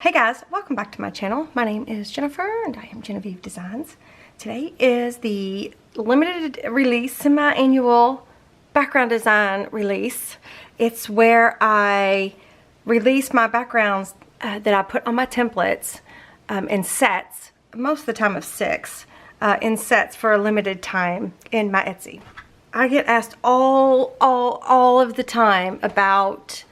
Hey guys, welcome back to my channel. My name is Jennifer and I am Jenofeve Designs. Today is the limited release semi-annual background design release. It's where I release my backgrounds that I put on my templates in sets, most of the time of 6, in sets for a limited time in my Etsy. I get asked all of the time about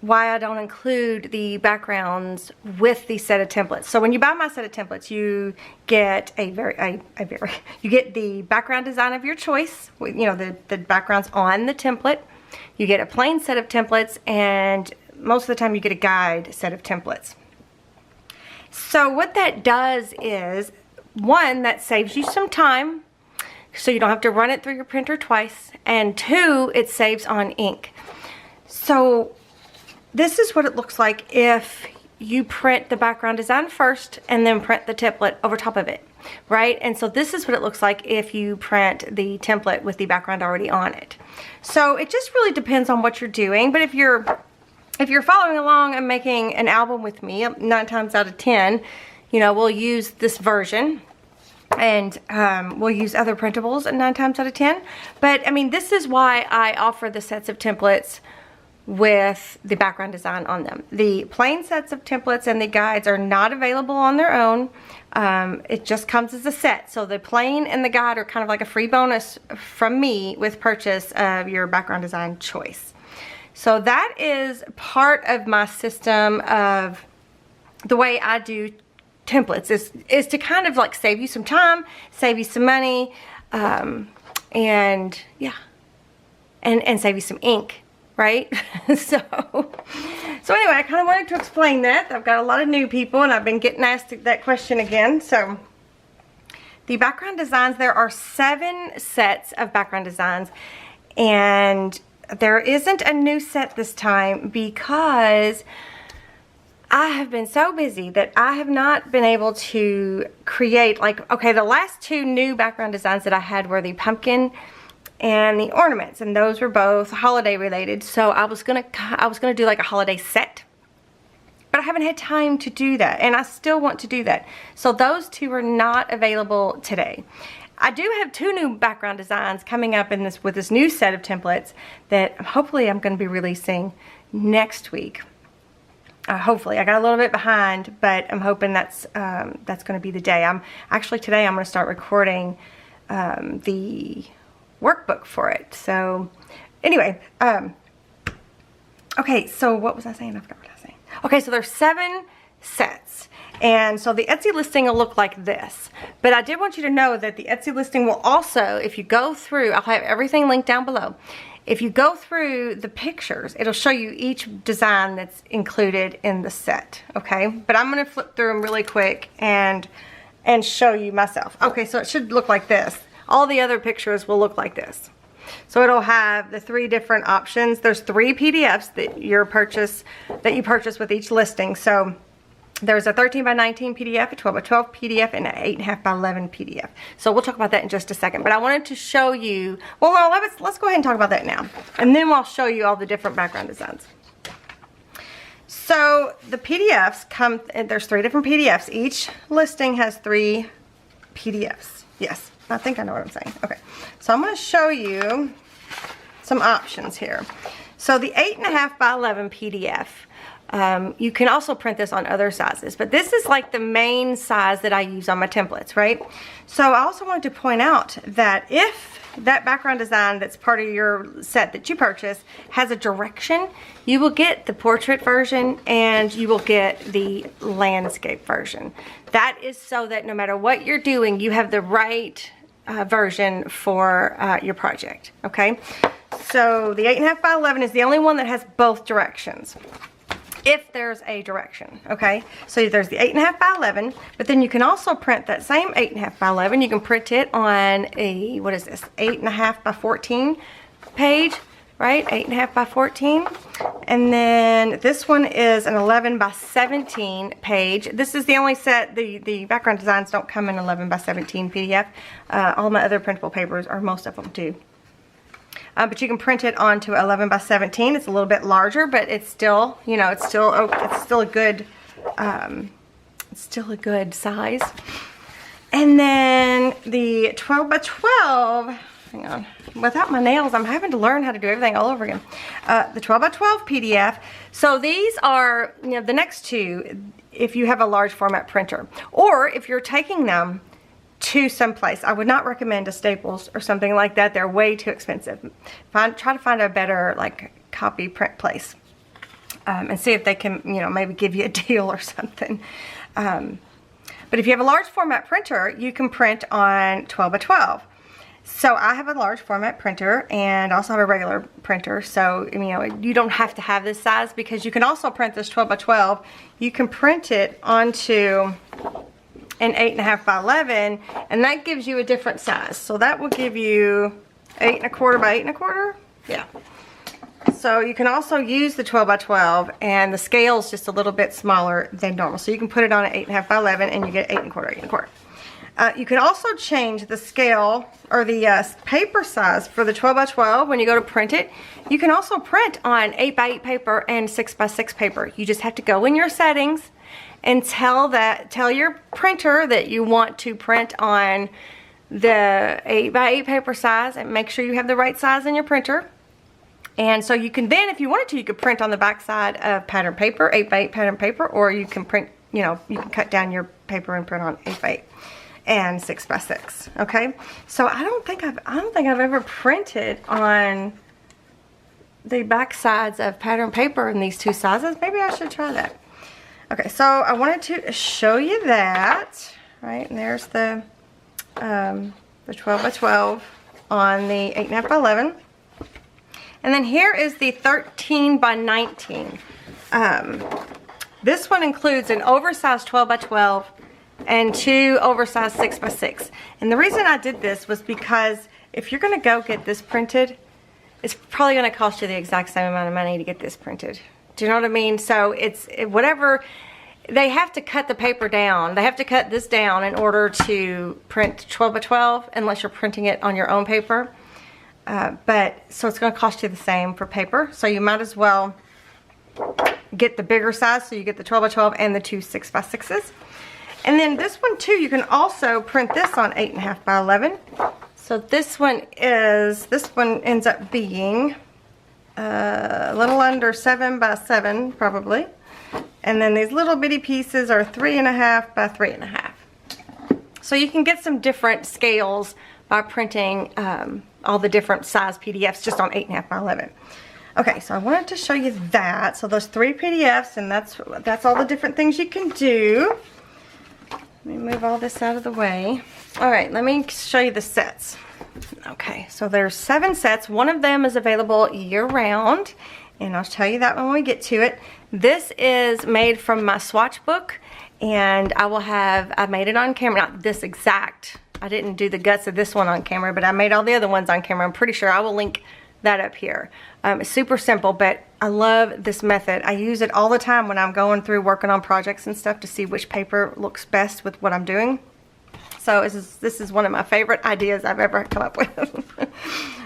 why I don't include the backgrounds with the set of templates. So when you buy my set of templates, you get you get the background design of your choice, you know, the backgrounds on the template. You get a plain set of templates, and most of the time you get a guide set of templates. So what that does is, one, that saves you some time, so you don't have to run it through your printer twice, and 2, it saves on ink. So this is what it looks like if you print the background design first and then print the template over top of it, right? And so this is what it looks like if you print the template with the background already on it. So it just really depends on what you're doing, but if you're following along and making an album with me, 9 times out of 10, you know, we'll use this version, and we'll use other printables 9 times out of 10. But I mean, this is why I offer the sets of templates with the background design on them. The plain sets of templates and the guides are not available on their own. It just comes as a set. So the plain and the guide are kind of like a free bonus from me with purchase of your background design choice. So that is part of my system of the way I do templates, is to kind of like save you some time, save you some money, and yeah, and save you some ink. Right? So anyway, I kind of wanted to explain that. I've got a lot of new people and I've been getting asked that question again. So the background designs, there are 7 sets of background designs, and there isn't a new set this time because I have been so busy that I have not been able to create, like, okay, the last 2 new background designs that I had were the pumpkin and the ornaments, and those were both holiday related. So I was gonna do like a holiday set, but I haven't had time to do that, and I still want to do that. So those 2 are not available today. I do have 2 new background designs coming up in this with this new set of templates that hopefully I'm going to be releasing next week. Hopefully, I got a little bit behind, but I'm hoping that's going to be the day. Today I'm going to start recording the workbook for it. So anyway, okay, so what was I saying? I forgot what I was saying. Okay, so there's 7 sets, and so the Etsy listing will look like this. But I did want you to know that the Etsy listing will also, if you go through, I'll have everything linked down below. If you go through the pictures, it'll show you each design that's included in the set, okay? But I'm gonna flip through them really quick and show you myself. Okay, so it should look like this. All the other pictures will look like this. So it'll have the 3 different options. There's 3 PDFs that you purchase with each listing. So there's a 13 by 19 PDF, a 12 by 12 PDF, and an 8.5 by 11 PDF. So we'll talk about that in just a second. But I wanted to show you, well, no, let's go ahead and talk about that now. And then I'll show you all the different background designs. So the PDFs come, there's 3 different PDFs. Each listing has 3 PDFs. Yes. I think I know what I'm saying. Okay, so I'm going to show you some options here. So the 8.5 by 11 PDF, you can also print this on other sizes, but this is like the main size that I use on my templates, right? So I also wanted to point out that if that background design that's part of your set that you purchase has a direction, you will get the portrait version and you will get the landscape version. That is so that no matter what you're doing, you have the right version for your project, okay? So the 8.5 by 11 is the only one that has both directions, if there's a direction, okay? So there's the 8.5 by 11, but then you can also print that same 8.5 by 11. You can print it on a, what is this, 8.5 by 14 page, right? 8.5 by 14. And then this one is an 11 by 17 page. This is the only set, the background designs don't come in 11 by 17 PDF. All my other printable papers, or most of them do. But you can print it onto 11 by 17. It's a little bit larger, but it's still, you know, it's still a good it's still a good size. And then the 12 by 12, hang on, without my nails, I'm having to learn how to do everything all over again. The 12 by 12 PDF. So these are, you know, the next two, if you have a large format printer, or if you're taking them to someplace. I would not recommend a Staples or something like that. They're way too expensive. Try to find a better like copy print place, and see if they can, you know, maybe give you a deal or something. But if you have a large format printer, you can print on 12 by 12. So I have a large format printer and also have a regular printer. So, you know, you don't have to have this size, because you can also print this 12 by 12. You can print it onto an 8.5 by 11, and that gives you a different size. So that will give you 8 1/4 by 8 1/4. Yeah. So you can also use the 12 by 12, and the scale is just a little bit smaller than normal. So you can put it on an 8.5 by 11, and you get 8 1/4, 8 1/4. You can also change the scale or the paper size for the 12 by 12 when you go to print it. You can also print on 8 by 8 paper and 6 by 6 paper. You just have to go in your settings and tell your printer that you want to print on the 8 by 8 paper size, and make sure you have the right size in your printer. And so you can then, if you wanted to, you could print on the back side of pattern paper, 8 by 8 pattern paper, or you can print, you know, you can cut down your paper and print on 8 by 8 and 6 by 6. Okay, so I don't think I've ever printed on the back sides of pattern paper in these two sizes. Maybe I should try that. Okay, so I wanted to show you that, right? And there's the 12 by 12 on the 8.5 by 11. And then here is the 13 by 19. This one includes an oversized 12 by 12 and 2 oversized 6 by 6. And the reason I did this was because if you're gonna go get this printed, it's probably gonna cost you the exact same amount of money to get this printed. Do you know what I mean? So it's whatever, they have to cut the paper down. They have to cut this down in order to print 12 by 12, unless you're printing it on your own paper. So it's going to cost you the same for paper. So you might as well get the bigger size. So you get the 12 by 12 and the 2 6 by 6s. And then this one too, you can also print this on 8.5 by 11. So this one ends up being a little under 7 by 7 probably. And then these little bitty pieces are 3.5 by 3.5. So you can get some different scales by printing all the different size PDFs just on 8.5 by 11. Okay, so I wanted to show you that. So those 3 PDFs, and that's all the different things you can do. Let me move all this out of the way. All right, let me show you the sets. Okay, so there's 7 sets. One of them is available year-round, and I'll tell you that when we get to it. This is made from my swatch book, and I made it on camera, not this exact. I didn't do the guts of this one on camera, but I made all the other ones on camera. I'm pretty sure I will link that up here. It's super simple, but I love this method. I use it all the time when I'm going through working on projects and stuff to see which paper looks best with what I'm doing. So this is one of my favorite ideas I've ever come up with.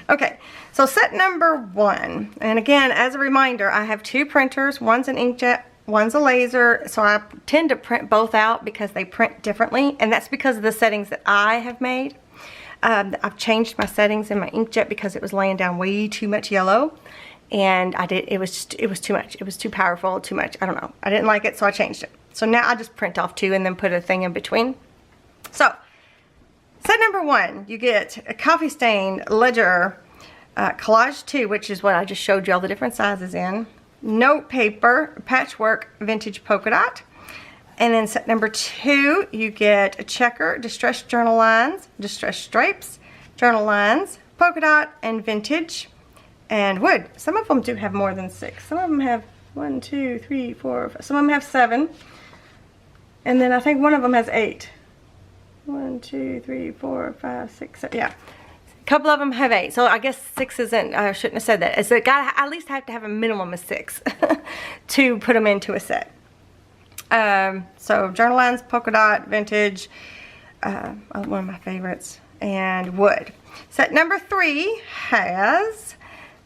Okay, so set number 1. And again, as a reminder, I have 2 printers. One's an inkjet, one's a laser. So I tend to print both out because they print differently. And that's because of the settings that I have made. I've changed my settings in my inkjet because it was laying down way too much yellow. And it was too much. It was too powerful, too much. I don't know. I didn't like it, so I changed it. So now I just print off 2 and then put a thing in between. So, set number 1, you get a coffee stain ledger, collage 2, which is what I just showed you all the different sizes in, note paper, patchwork, vintage polka dot. And then set number 2, you get a checker, distressed journal lines, distressed stripes, journal lines, polka dot, and vintage, and wood. Some of them do have more than 6. Some of them have 1, 2, 3, 4, 5. Some of them have 7. And then I think one of them has 8. 1, 2, 3, 4, 5, 6, 7. Yeah. A couple of them have 8. So I guess 6 isn't, I shouldn't have said that. It's got at least have to have a minimum of 6 to put them into a set. So journal lines, polka dot, vintage, one of my favorites, and wood. Set number 3 has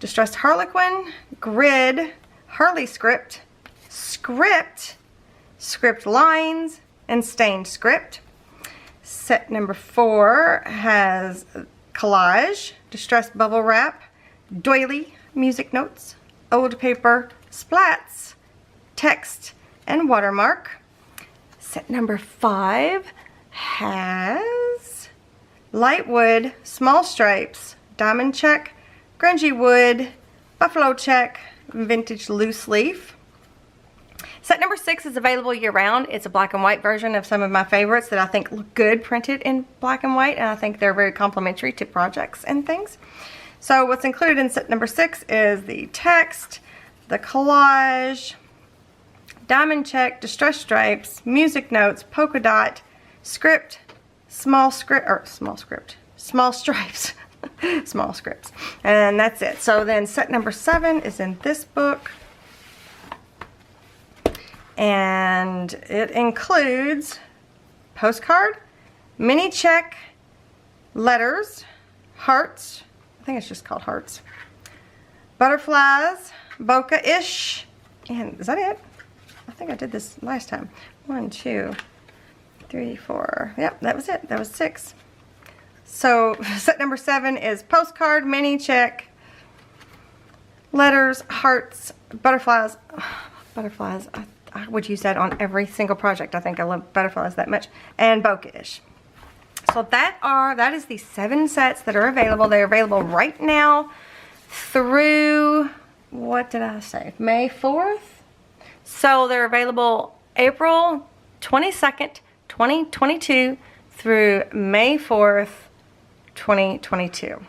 distressed harlequin, grid, Harley script, script lines, and stained script. Set number 4 has collage, distressed bubble wrap, doily, music notes, old paper, splats, text, and watermark. Set number 5 has light wood, small stripes, diamond check, grungy wood, buffalo check, vintage loose leaf. Set number 6 is available year-round. It's a black and white version of some of my favorites that I think look good printed in black and white, and I think they're very complimentary to projects and things. So what's included in set number 6 is the text, the collage, diamond check, distress stripes, music notes, polka dot, script, small stripes, small scripts, and that's it. So then set number 7 is in this book, and it includes postcard, mini check, letters, hearts, I think it's just called hearts, butterflies, bokeh-ish, and is that it? I think I did this last time. 1, 2, 3, 4. Yep, that was it. That was 6. So set number 7 is postcard, mini check, letters, hearts, butterflies. Butterflies. I would use that on every single project. I think I love butterflies that much. And bokeh-ish. So that is the 7 sets that are available. They're available right now through, what did I say, May 4th? So they're available April 22nd, 2022 through May 4th, 2022.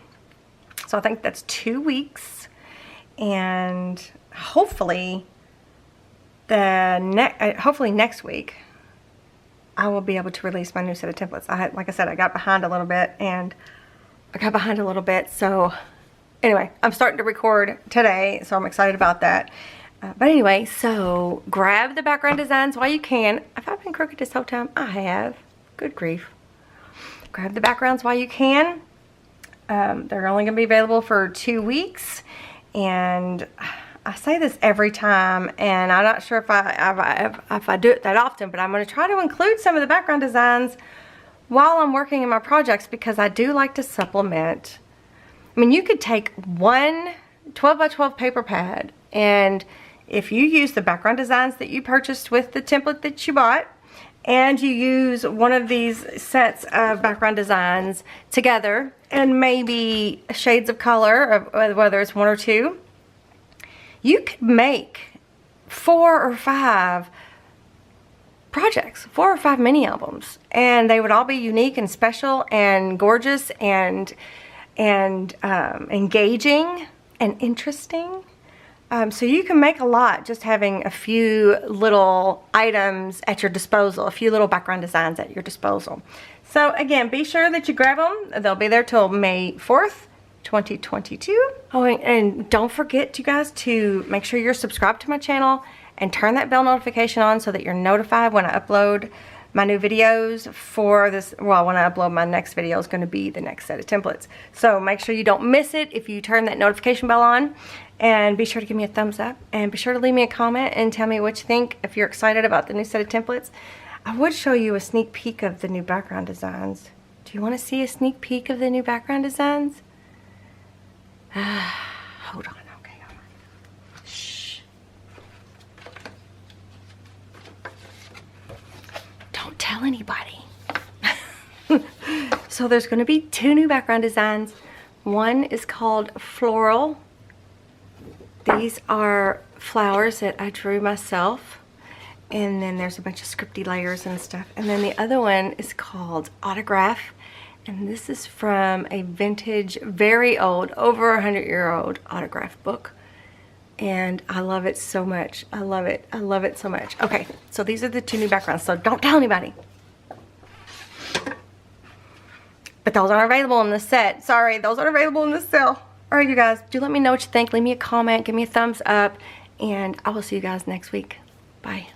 So I think that's 2 weeks, and hopefully hopefully next week I will be able to release my new set of templates. Like I said, I got behind a little bit, so anyway, I'm starting to record today, so I'm excited about that. But anyway, so grab the background designs while you can. Have I been crooked this whole time? I have. Good grief. Grab the backgrounds while you can. They're only going to be available for 2 weeks, and I say this every time, and I'm not sure if I do it that often, but I'm going to try to include some of the background designs while I'm working in my projects, because I do like to supplement. I mean, you could take one 12 by 12 paper pad, and if you use the background designs that you purchased with the template that you bought, and you use one of these sets of background designs together, and maybe shades of color, whether it's 1 or 2, you could make 4 or 5 projects, 4 or 5 mini albums, and they would all be unique and special and gorgeous and engaging and interesting. So you can make a lot just having a few little items at your disposal, a few little background designs at your disposal. So again, be sure that you grab them. They'll be there till May 4th, 2022. Oh, and don't forget, you guys, to make sure you're subscribed to my channel and turn that bell notification on so that you're notified when I upload my new videos for this. Well, when I upload my next video is going to be the next set of templates. So make sure you don't miss it if you turn that notification bell on. And be sure to give me a thumbs up, and be sure to leave me a comment and tell me what you think if you're excited about the new set of templates. I would show you a sneak peek of the new background designs. Do you want to see a sneak peek of the new background designs? Hold on, okay, hold on. Shh. Don't tell anybody. So there's going to be 2 new background designs. One is called Floral. These are flowers that I drew myself, and then there's a bunch of scripty layers and stuff. And then the other one is called Autograph, and this is from a vintage, very old, over 100-year-old autograph book, and I love it so much. I love it. I love it so much. Okay, so these are the 2 new backgrounds, so don't tell anybody. But those aren't available in the set. Sorry, those aren't available in the sale. All right, you guys, do let me know what you think. Leave me a comment, give me a thumbs up, and I will see you guys next week. Bye.